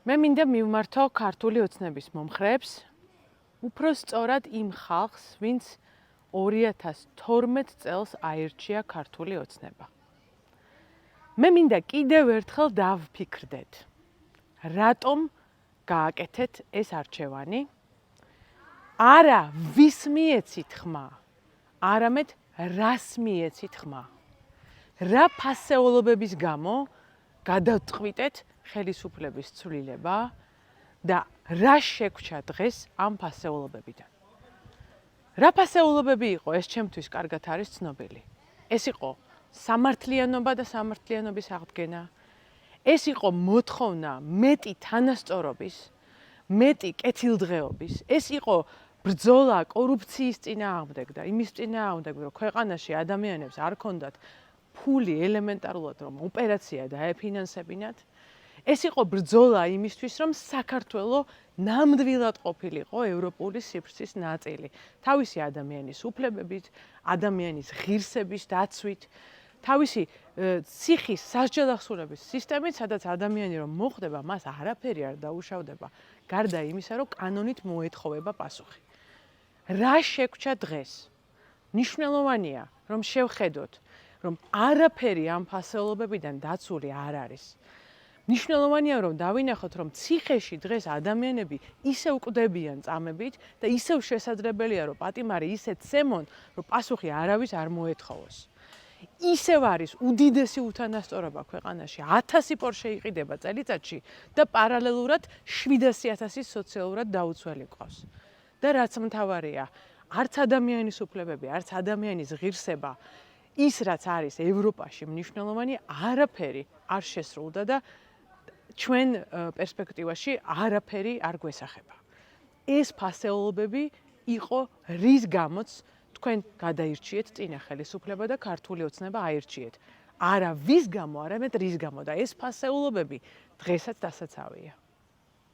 მე მინდა მივმართო ქართული ოცნების მომხრეებს, უფრო სწორად იმ ხალხს, ვინც 2012 წელს აირჩია ქართული ოცნება. მე მინდა კიდევ ერთხელ დავფიქრდეთ, რატომ გააკეთეთ ეს არჩევანი? არა ვის მიეცით ხმა, არამედ რას მიეცით ხმა. რა ფასეულობების გამო გადავწყვიტეთ ხელისუფლების ცვლილება და რა შეგვჭა დღეს ამ ფასეულობებიდან. რა ფასეულობები იყო, ეს ჩემთვის კარგად არის ცნობილი. ეს იყო სამართლიანობა და სამართლიანობის აღდგენა. ეს იყო მოთხოვნა მეტი თანასწორობის, მეტი კეთილდღეობის. ეს იყო ბრძოლა კორუფციის წინააღმდეგ და იმის წინააღმდეგ, რომ ქვეყანაში ადამიანებს არ ქონდათ ფული ელემენტარულად, რომ ოპერაცია დაეფინანსებინათ. ეს იყო ბრძოლა იმისთვის, რომ საქართველო ნამდვილად ყოფილიყო ევროპული სივრცის ნაწილი. თავისი ადამიანის უფლებებით, ადამიანის ღირსების დაცვით, თავისი ციხის სასჯელახსურების სისტემით, სადაც ადამიანი რომ მოხდება, მას არაფერი არ დაუშავდება, გარდა იმისა, რომ კანონით მოეთხოვება პასუხი. რა შეგვჭა დღეს? მნიშვნელოვანია, რომ შევხედოთ, რომ არაფერი ამ ფასეულობებიდან დაცული არ არის. მნიშვნელოვანია, რომ დავინახოთ, რომ ციხეში დღეს ადამიანები ისევ კვდებიან წამებით და ისევ შესაძლებელია, რომ პატიმარი ისე ცემონ, რომ პასუხი არავის არ მოეთხოვოს. ისევ არის უდიდესი უთანასწორობა ქვეყანაში, 1000 პორშე იყიდება წელიწადში და პარალელურად 700.000 სოციალურად დაუცველი ყავს. და რაც მთავარია, არც ადამიანის უფლებები, არც ადამიანის ღირსება, ის რაც არის ევროპაში მნიშვნელოვანი, არაფერი არ შესრულდა და ჩვენ პერსპექტივაში არაფერი არ გვესახება. ეს ფასეულობები იყო რის გამოც თქვენ გადაირჩიეთ წინა ხელისუფლება და ქართული ოცნება აირჩიეთ. არა ვის გამო, არამედ რის გამო და ეს ფასეულობები დღესაც დასაცავია.